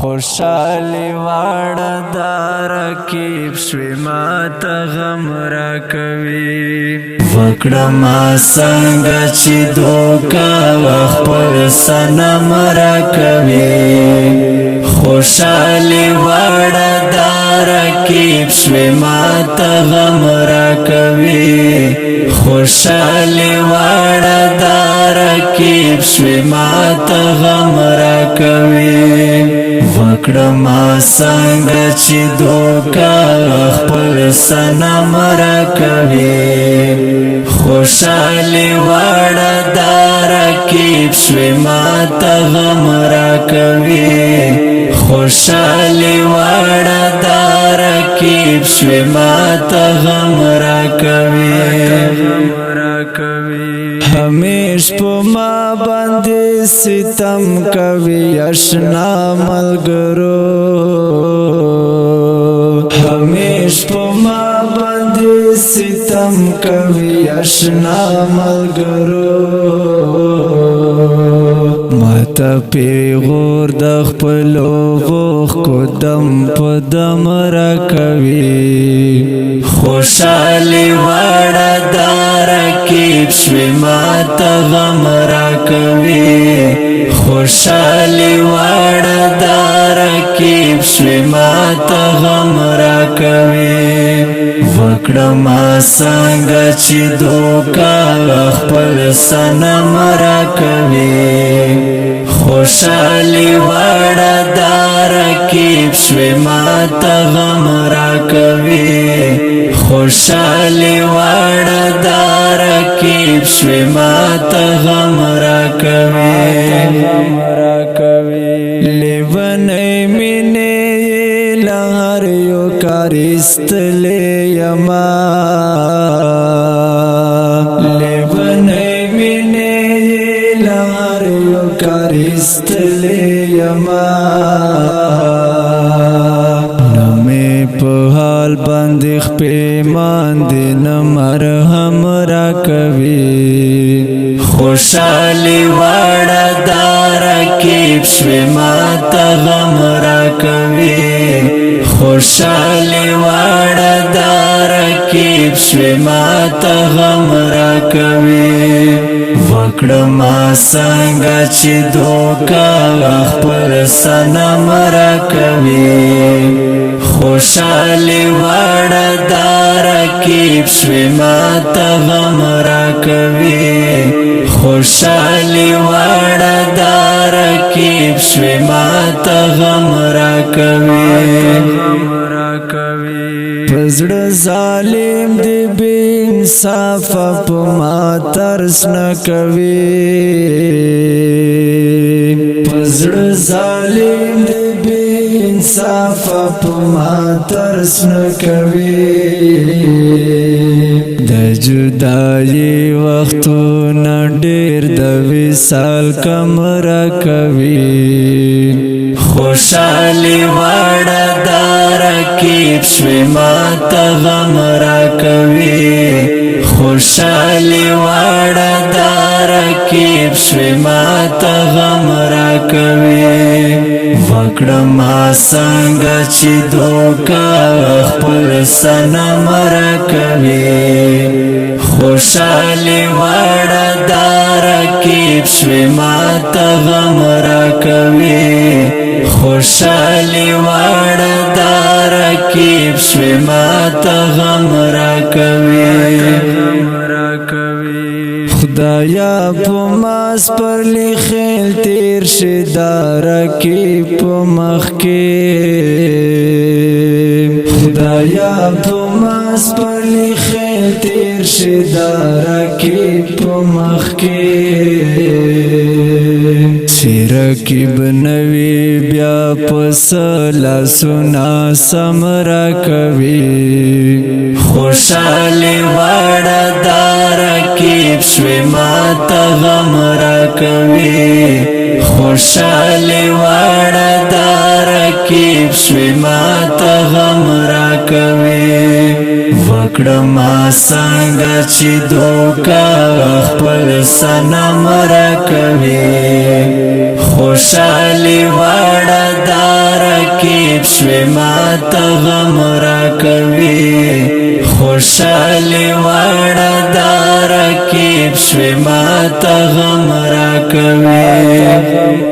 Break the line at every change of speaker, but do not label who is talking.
خوشحالی واړه دا رقیب شوی ماته غم راکوي وکړه ما څنګه چې دوکه خپل صنم راکوي خوشحالی واړه دا رقیب شوی ماته غم راکوي خوشحالی واړه دا رقیب شوی ماته غم راکوي وکړه ما څنګه چې دوکه خپل صنم راکوي خوشحالی واړه دا رقیب شوی ماته غم راکوي خوشحالی واړه دا رقیب شوی ماته غم راکوي همیش په ما باندې ستم کوي اشنا ملګرو همیش په ما باندې ستم کوي اشنا ملګرو ماته پیغور د خپلو غوښکو دم په دم راکوي خوشحالی واړه دا رقیب شوی ماته غم راکوي خوشحالی واړه دا رقیب شوی ماته غم راکوي وکړه ما څنګه چې دوکه خپل صنم راکوي خوشحالی واړه دا رقیب شوی ماته غم راکوي خوشحالی واړه دا رقیب شوی ماته غم راکوي لیونی مینې له هر یو کار ایستلی یما لیونی مینې له هر یو کار ایستلی یما په حال باندې خپېمان دې نه مرهم راکوي خوشحالی واړه دا رقیب شوی ماته غم راکوي خوشحالی واړه دا رقیب شوی ماته غم راکوي وکړه ما څنګه چې دوکه خپل صنم راکوي خوشحالی واړه دا رقیب شوی ماته غم راکوي خوشحالی واړه دا رقیب شوی ماته غم راکوي پزړه ظالم دی بے انصاف په ما ترس نه کوي پزړه ظالم دی بے انصاف په ما ترس نه کوي د جدایي وختونه ډېر د وصال کم راکوي خوشحالی واړه دا رقیب شوی ماته غم راکوي خوشحالی واړه دا رقیب شوی ماته غم راکوي وکړه ما څنګه چې دوکه خپل صنم راکوي خوشحالی واړه دا رقیب شوی ماته غم راکوي خوشحالی واړه دا رقیب شوی ماته غم راکوي خدایا په ما سپرلی خیل تیر شي دا رقیب په مخ کې خدایا په ما سپرلی خیل تیر شي دا رقیب په مخ کې چې رقیب نوی بیا پس لاسونه سم راکوي خوشحالی واړه دا رقیب شوی ماته غم راکوي خوشحالی واړه دا رقیب شوی ماته غم راکوي وکړه ما څنګه چې دوکه خپل صنم راکوي خوشحالی واړه دا غم را کوي خوشالي وړه دا رکیب شوی ما ته غم را کوي